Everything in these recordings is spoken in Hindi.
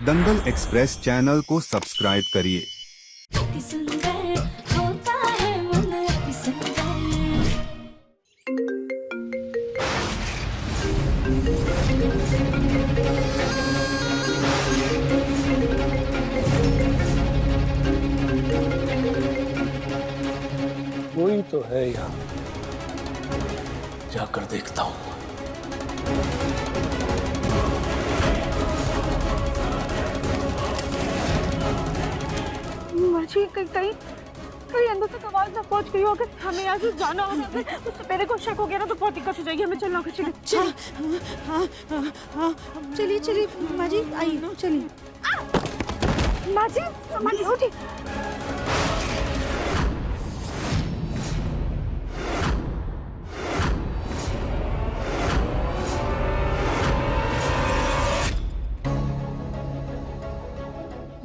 दंगल एक्सप्रेस चैनल को सब्सक्राइब करिए। अति सुंदर होता है मन अति सुंदर। कोई तो है यहाँ, जाकर देखता हूँ। मुझे कहीं कहीं कहीं अंदर तक आवाज ना पहुंच गई हो। अगर हमें यहाँ से जाना होगा तो सपेरे को शक हो गया ना तो बहुत दिक्कत हो जाएगी। हमें चलना होगा। चलिए चलिए चलिए माँ जी आइए चलिए। माँ जी उठी।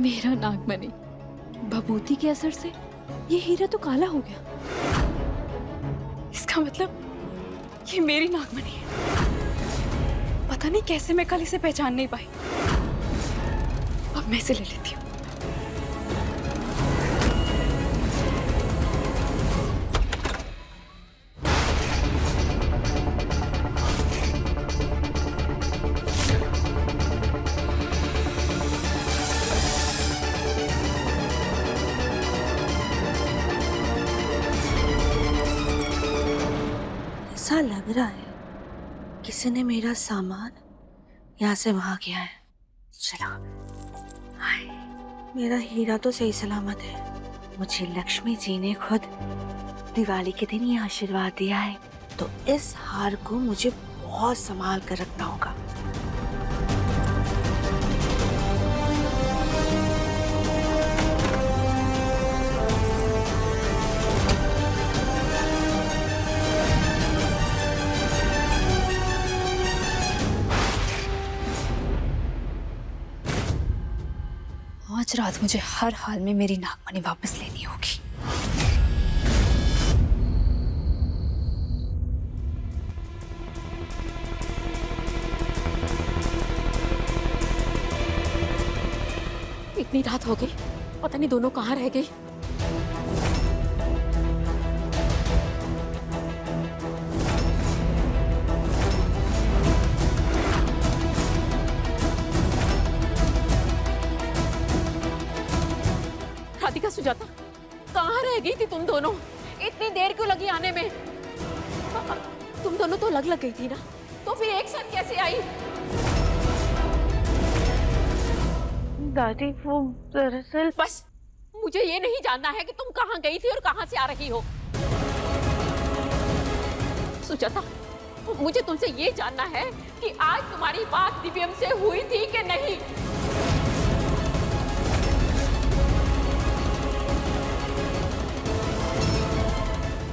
मेरा नागमणि भभूति के असर से ये हीरा तो काला हो गया। इसका मतलब ये मेरी नागमणि है। पता नहीं कैसे मैं कल इसे पहचान नहीं पाई। अब मैं इसे ले लेती हूँ। ऐसा लग रहा है किसी ने मेरा सामान यहाँ से वहां किया है। चलो, हाय, मेरा हीरा तो सही सलामत है। मुझे लक्ष्मी जी ने खुद दिवाली के दिन ये आशीर्वाद दिया है, तो इस हार को मुझे बहुत संभाल कर रखना होगा। आज रात मुझे हर हाल में मेरी नागमणि वापस लेनी होगी। इतनी रात हो गई, पता नहीं दोनों कहाँ रह गई। राधिका, सुजाता, कहाँ रह गई थी तुम दोनों? इतनी देर क्यों लगी आने में? तुम दोनों तो लग गई थी ना, तो फिर एक साथ कैसे आई? दादी वो दरअसल बस मुझे ये नहीं जानना है कि तुम कहाँ गई थी और कहाँ से आ रही हो। सुजाता, मुझे तुमसे ये जानना है कि आज तुम्हारी बात दिव्यम से हुई थी कि नहीं।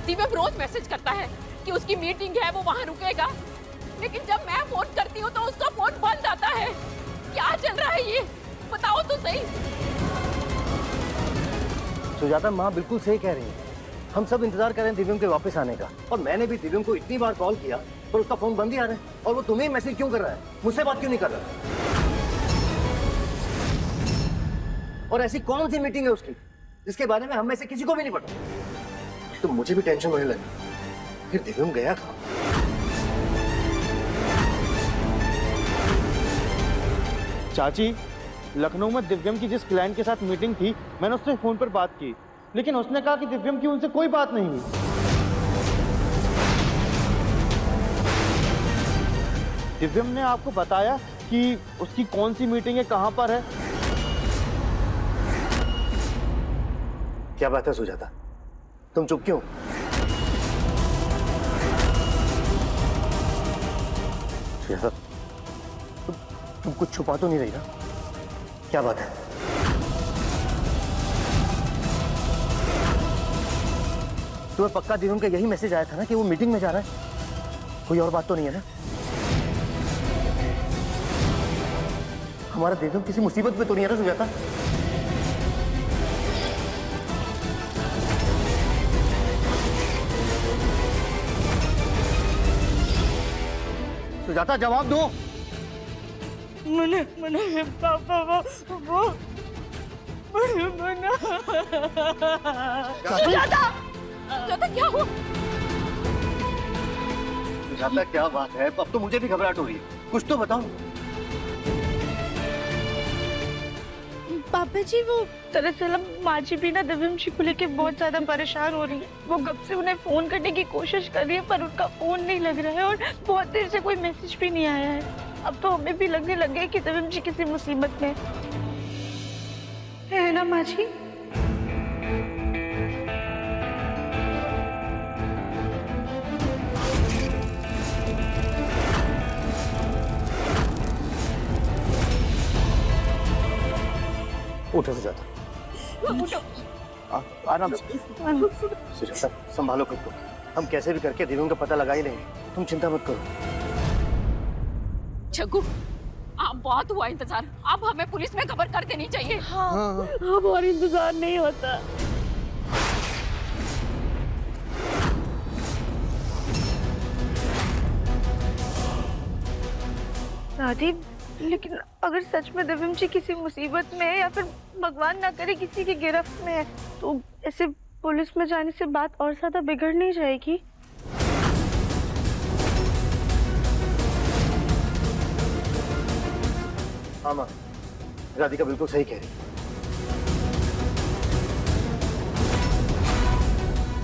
दिव्यम रोज मैसेज करता है कि उसकी मीटिंग है, वो वहां रुकेगा, लेकिन जब मैं फोन करती हूँ तो उसका फोन बंद आता है। क्या चल रहा है ये? बताओ तो सही। सुजाता, माँ बिल्कुल सही कह रही है। हम सब इंतजार कर रहे हैं दिव्यम के वापस आने का, और मैंने भी दिव्यम को इतनी बार कॉल किया पर उसका फोन बंद ही आ रहा है। और वो तुम्हें मैसेज क्यों कर रहा है? मुझसे बात क्यों नहीं कर रहा? और ऐसी कौन सी मीटिंग है उसकी जिसके बारे में हम में से किसी को भी नहीं पता? तो मुझे भी टेंशन होने लगी। फिर दिव्यम गया कहाँ? चाची, लखनऊ में दिव्यम की जिस क्लाइंट के साथ मीटिंग थी, मैंने उससे फोन पर बात की, लेकिन उसने कहा कि दिव्यम की उनसे कोई बात नहीं हुई। दिव्यम ने आपको बताया कि उसकी कौन सी मीटिंग है, कहां पर है? क्या बात है सुजाता, तुम चुप क्यों? सुजाता, तुम कुछ छुपा तो नहीं रही ना? क्या बात है? तुम्हें पक्का दिव्यम का यही मैसेज आया था ना कि वो मीटिंग में जा रहा है? कोई और बात तो नहीं है ना? हमारा दिव्यम किसी मुसीबत में तो नहीं है ना सुजाता? सुजाता, जवाब दो। मैंने पापा वो मना। सुजाता क्या हुआ? सुजाता क्या बात है? अब तो मुझे भी घबराहट हो रही है, कुछ तो बताओ। पापा जी वो दरअसल माँ जी भी ना दिव्यम जी को लेके बहुत ज्यादा परेशान हो रही है। वो कब से उन्हें फोन करने की कोशिश कर रही है पर उनका फोन नहीं लग रहा है और बहुत देर से कोई मैसेज भी नहीं आया है। अब तो हमें भी लगने लग गया कि दिव्यम जी किसी मुसीबत में है ना माँ जी? उठो सुजाता, उठो। आराम से। सुजाता संभालो खुद को, हम कैसे भी करके दिव्यम का पता लगा ही लेंगे, तुम चिंता मत करो। जग्गू, आप बहुत हुआ इंतजार, अब हमें पुलिस में खबर कर देनी चाहिए। हाँ, अब और इंतजार नहीं होता। दादी, लेकिन अगर सच में दिव्यम जी किसी मुसीबत में है या फिर भगवान ना करे किसी की गिरफ्त में है तो ऐसे पुलिस में जाने से बात और ज्यादा बिगड़ नहीं जाएगी? हाँ माँ, राधिका बिल्कुल सही कह रही है।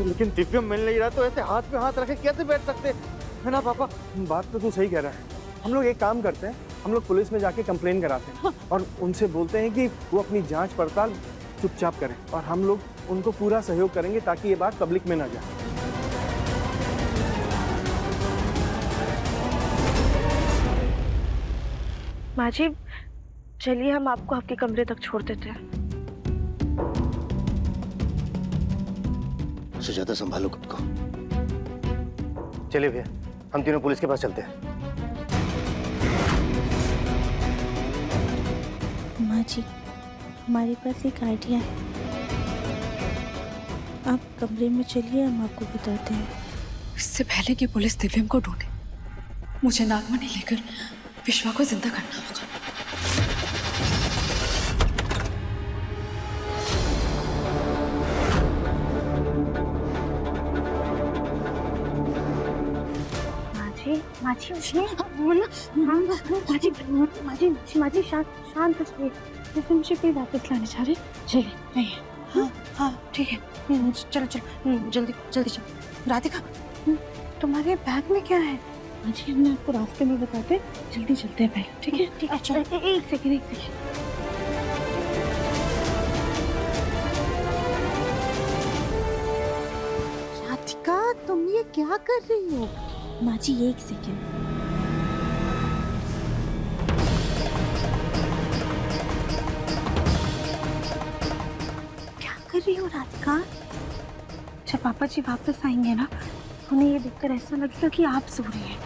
लेकिन दिव्यम मिल नहीं रहा तो ऐसे हाथ पे हाथ रखे कैसे बैठ सकते है ना पापा? बात तो तू सही कह रहा है। हम लोग एक काम करते हैं, हम लोग पुलिस में जाके कंप्लेन कराते हैं और उनसे बोलते हैं कि वो अपनी जांच पड़ताल चुपचाप करें और हम लोग उनको पूरा सहयोग करेंगे ताकि ये बात पब्लिक में ना जाए। माँ जी, चलिए हम आपको आपके कमरे तक छोड़ देते हैं। सुजाता संभालो खुद को। चलिए भैया, हम तीनों पुलिस के पास चलते हैं। माँ जी, हमारे पास एक आइडिया है। आप कमरे में चलिए, हम आपको बताते हैं। इससे पहले कि पुलिस दिव्यम को ढूंढे, मुझे नागमणि लेकर विश्वा को जिंदा करना होगा। माजी शांत हो तुम शिपी वापस लाने जा रहे? चलिए नहीं। हाँ हाँ ठीक है, चलो चलो जल्दी जल्दी चलो। राधिका, तुम्हारे बैग में क्या है? माजी हमने आपको रास्ते में बताते, जल्दी चलते हैं पहले। ठीक है ठीक है, चलो। एक सेकंड। राधिका, तुम ये क्या कर रही हो? माँ जी एक सेकंड। क्या कर रही हो राधिका? जब पापा जी वापस आएंगे ना, उन्हें ये देखकर ऐसा लगेगा कि आप सो रही हैं।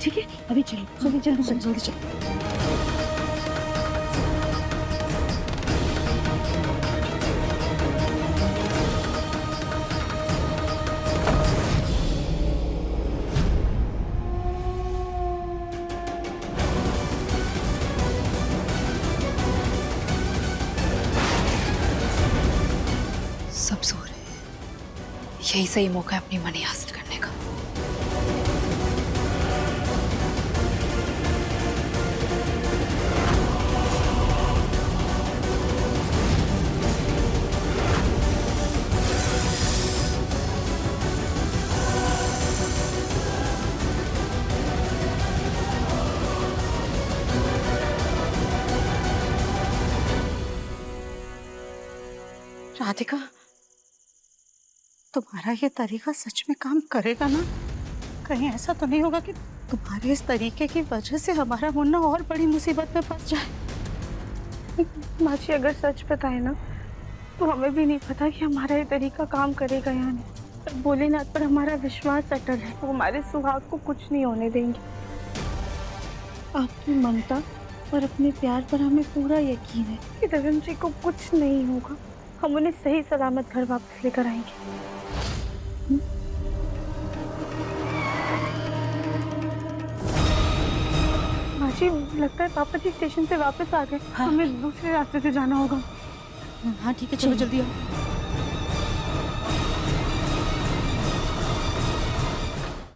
ठीक है, अभी चलो जल्दी चलो। सब सो रहे हैं, यही सही मौका है अपनी मनी हासिल करने का। राधिका, तुम्हारा ये तरीका सच में काम करेगा ना? कहीं ऐसा तो नहीं होगा कि तुम्हारे इस तरीके की वजह से हमारा मुन्ना और बड़ी मुसीबत में फंस जाए? माँ जी अगर सच बताए ना तो हमें भी नहीं पता कि हमारा ये तरीका काम करेगा या नहीं। पर भोलेनाथ पर हमारा विश्वास अटल है, वो हमारे सुहाग को कुछ नहीं होने देंगे। आपकी ममता और अपने प्यार पर हमें पूरा यकीन है कि दिव्यम जी को कुछ नहीं होगा। हम उन्हें सही सलामत घर वापस लेकर आएंगे। माँ जी चाची लगता है पापा जी स्टेशन से वापस आ गए। हाँ। हमें दूसरे रास्ते से जाना होगा। हाँ ठीक है, चलो जल्दी आओ।